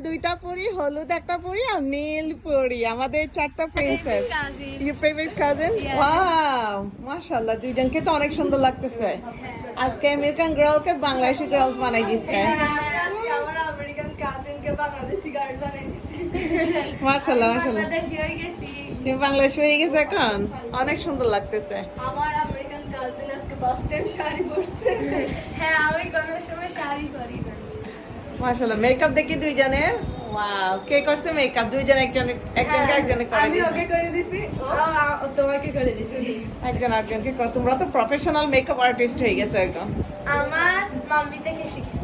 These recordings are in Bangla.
দুইটা পরি, হলুদ একটা পরি আর নীল পরি, আমাদের 4টা princess. Your favorite cousin? Wow, মাশাআল্লাহ, দুইজনকে তো অনেক সুন্দর লাগতেছে। আজকে আমেরিকান গার্লকে বাংলাদেশি গার্লস বানাই দিয়েছে। আমার আমেরিকান কাজিনকে বাংলাদেশি গার্ল বানাই দিছে। মাশাআল্লাহ, মাশাআল্লাহ। বাংলাদেশি হয়ে গেছি। তুমি বাংলাদেশি হয়ে গেছে এখন, অনেক সুন্দর লাগতেছে। আমার আমেরিকান কাজিন আজকে ফার্স্ট টাইম শাড়ি পরছে। হ্যাঁ, আমি কোনো সময় শাড়ি পরি না। মাশাআল্লাহ, মেকআপ দেখি দুইজনের। ওয়াও, কে করছে মেকআপ? দুইজন একজনে করে আমি দিছে। ওকে করে দিছি। তোমাকে করে দিছি। একজন একজনকে করে। তোমরা তো প্রফেশনাল মেকআপ আর্টিস্ট হয়ে গেছে এখন। আমার মাম্মি থেকে শিখছি।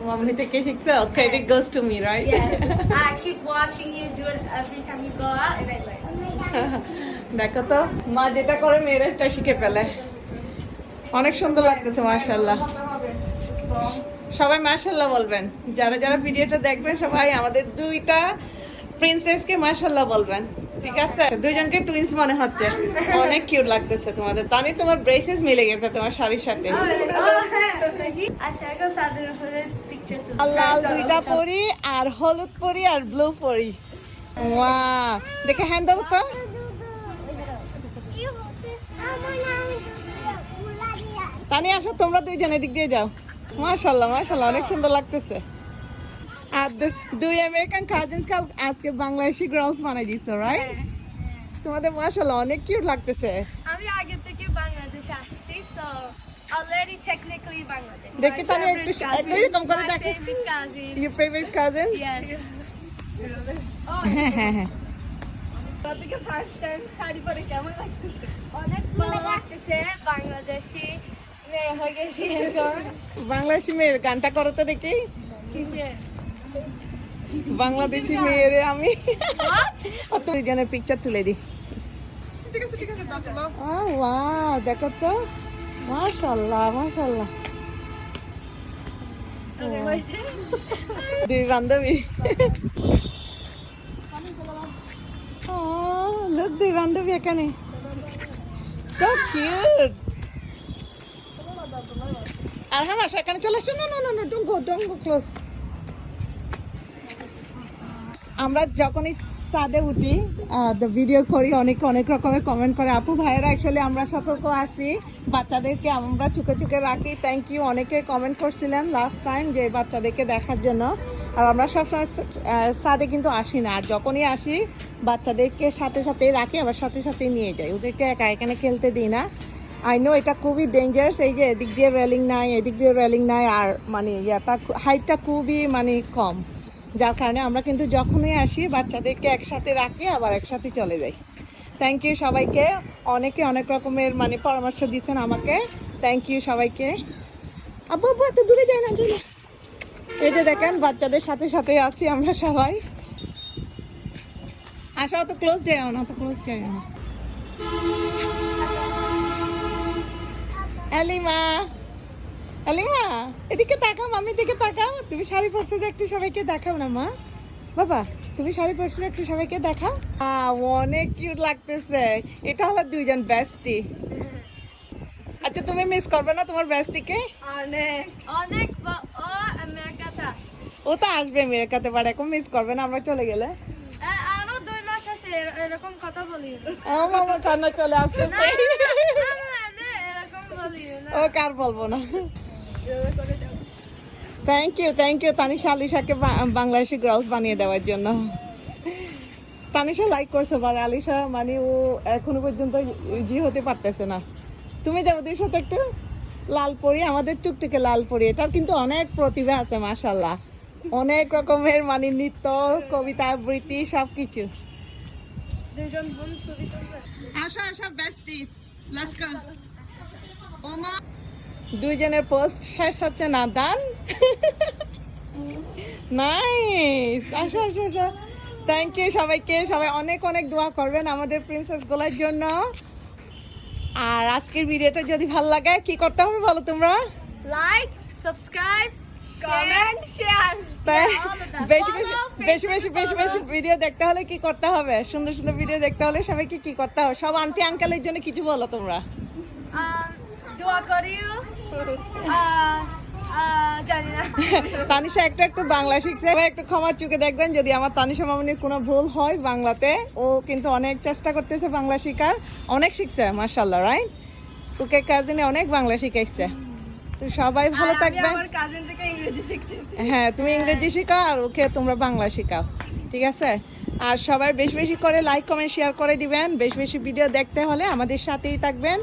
মাম্মি থেকে শিখছো? Credit goes to me, right? Yes. I keep watching you do it every time you go out and I like. দেখো তো, মা যেটা করে মেয়েরা শিখে ফেলে। অনেক সুন্দর লাগতেছে, মাশাআল্লাহ। সবাই মাশাআল্লাহ বলবেন, যারা যারা ভিডিওটা দেখবেন সবাই আমাদের দুইটা প্রিন্সেসকে মাশাআল্লাহ বলবেন, ঠিক আছে? দুইজনকে টুইন্স মনে হচ্ছে, অনেক কিউট লাগতেছে তোমাদের। তানি, তোমার ব্রেসেস মিলে গেছে তোমার শাড়ির সাথে। আচ্ছা, এখন সাদের উপরে পিকচার তুলি। লাল দুইটা পরি আর হলুদ পরি আর ব্লু পরি। ওয়াও, দেখে হ্যান্ড দাও তো। তানি, আসো তোমরা দুইজন এদিক দিয়ে যাও। মাশাআল্লাহ, মাশাআল্লাহ, অনেক সুন্দর লাগতেছে। আর দুই আমেরিকান কাজিনস আজকে বাংলাদেশি গার্লস বানাই দিছো, রাইট? তোমাদের মাশাআল্লাহ অনেক কিউট লাগতেছে। আমি আগে থেকে বাংলাদেশে আসছি, so already technically Bangladesh. দেখি তানি, একটু এরকম করে My দেখো। favorite cousin. Your favorite cousin? Yes. হ্যাঁ, হ্যাঁ, হ্যাঁ। তাদেরকে ফার্স্ট টাইম শাড়ি পরে কেমন লাগতেছে? অনেক ভালো লাগতেছে, বাংলাদেশি মেয়ে হয়ে গেছি এখন। বাংলাদেশি মেয়ের গানটা করো তো দেখি। কিসের? বাংলাদেশি মেয়েরে আমি What? দুইজনের পিকচার তুলে দিই। ঠিক আছে, ঠিক আছে, তা চলো। ওয়াও, দেখো তো, মাশাআল্লাহ, মাশাআল্লাহ। Okay, হয়েছে? দুই বান্ধবী। লুক, দুই বান্ধবী এখানে। So cute. আর হ্যাঁ, এখানে চলে আসো। না, don't go close. আমরা যখনই ছাদে উঠি, ভিডিও করি, অনেক রকমের কমেন্ট করে আপু ভাইয়েরা। অ্যাকচুয়ালি আমরা সতর্ক আছি, বাচ্চাদেরকে আমরা চুকে চুকে রাখি। থ্যাংক ইউ, অনেকে কমেন্ট করছিলেন লাস্ট টাইম যে বাচ্চাদেরকে দেখার জন্য। আর আমরা সবসময় ছাদে কিন্তু আসি না, আর যখনই আসি বাচ্চাদেরকে সাথে সাথেই রাখি, আবার সাথে সাথেই নিয়ে যাই, ওদেরকে একা এখানে খেলতে দিই না। আই নো এটা খুবই ডেঞ্জারাস, এই যে এদিক দিয়ে রেলিং নাই, এদিক দিয়ে রেলিং নাই, আর মানে হাইটটা খুবই মানে কম, যার কারণে আমরা কিন্তু যখনই আসি বাচ্চাদেরকে একসাথে রাখি, আবার একসাথে চলে যাই। থ্যাংক ইউ সবাইকে, অনেকে অনেক রকমের মানে পরামর্শ দিচ্ছেন আমাকে। থ্যাংক ইউ সবাইকে। আব্বু এত দূরে যাই না। এই যে দেখেন, বাচ্চাদের সাথে সাথে আছি আমরা সবাই। আসো, অত ক্লোজ যাও না, আলিমা, এদিকে তাকাও, মামির দিকে তাকাও। তুমি শাড়ি পরছো, একটু সবাইকে দেখাও না মা। বাবা, তুমি শাড়ি পরছো, একটু সবাইকে দেখাও। অনেক কিউট লাগতেছে। এটা হলো দুইজন বেস্টি। আচ্ছা, তুমি মিস করবে না তোমার বেস্টিকে? অনেক। ও আমেরিকাতে আসে। ও তো আসবে আমেরিকাতে, পারে এখন মিস করবে না আমরা চলে গেলে। আরো 2 মাস আছে, এরকম কথা বলি না। মামা কান্না চলে আসছে। এরকম বলি না। ও কার বলবো না। থ্যাংক ইউ তানিশা আলিশাকে বাংলাদেশি গার্লস বানিয়ে দেওয়ার জন্য। তানিশা লাইক করছে, বাট আলিশা মানে ও এখনো পর্যন্ত ইজি হতে পারতেছে না। তুমি যাবো দুই সাথে একটু। লাল পরি, আমাদের টুকটুকে লাল পরি, এটার কিন্তু অনেক প্রতিভা আছে মাশাআল্লাহ, অনেক রকমের মানে নৃত্য, কবিতা আবৃত্তি সবকিছু। দুজন বোন ছবি তুলবে। আসো বেস্টিস, লেটস গো। ওমা, দুইজনের পোস্ট শেষ হচ্ছে না, দান। নাইস, আসো। থ্যাংক ইউ সবাইকে, সবাই অনেক দোয়া করবেন আমাদের প্রিন্সেস গুলোর জন্য। আর আজকের ভিডিওটা যদি ভালো লাগে কি করতে হবে বলো তোমরা? Like, subscribe, comment, share. বেশি ভিডিও দেখতে হলে কি করতে হবে? সুন্দর ভিডিও দেখতে হলে সবাইকে কি করতে হবে? সব আন্টি আঙ্কেলের জন্য কিছু বলো তোমরা। দোয়া করিও, জানি না। তানিশা একটু একটু বাংলা শিখছে, এবার একটু ক্ষমার চোখে দেখবেন যদি আমার তানিশা মামুনির কোনো ভুল হয় বাংলাতে। ও কিন্তু অনেক চেষ্টা করতেছে বাংলা শেখার, অনেক শিখছে মাশাআল্লাহ, রাইট? ওকে কাজিনে অনেক বাংলা শিখাইছে। তো সবাই ভালো আমি থাকবেন। আমার কাজিন থেকে ইংরেজি শিখতেছি। হ্যাঁ, তুমি ইংরেজি শেখাও আর ওকে তোমরা বাংলা শেখাও, ঠিক আছে? আর সবাই বেশি বেশি করে লাইক কমেন্ট শেয়ার করে দিবেন। বেশি বেশি ভিডিও দেখতে হলে আমাদের সাথেই থাকবেন,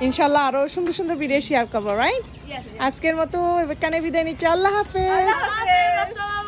ইনশাল্লাহ আরো সুন্দর সুন্দর ভিডিও শেয়ার করবো, রাইট? Yes. আজকের মতো এখানে বিদায় নিচ্ছি, আল্লাহ হাফেজ। আল্লাহ হাফেজ। আসসালামু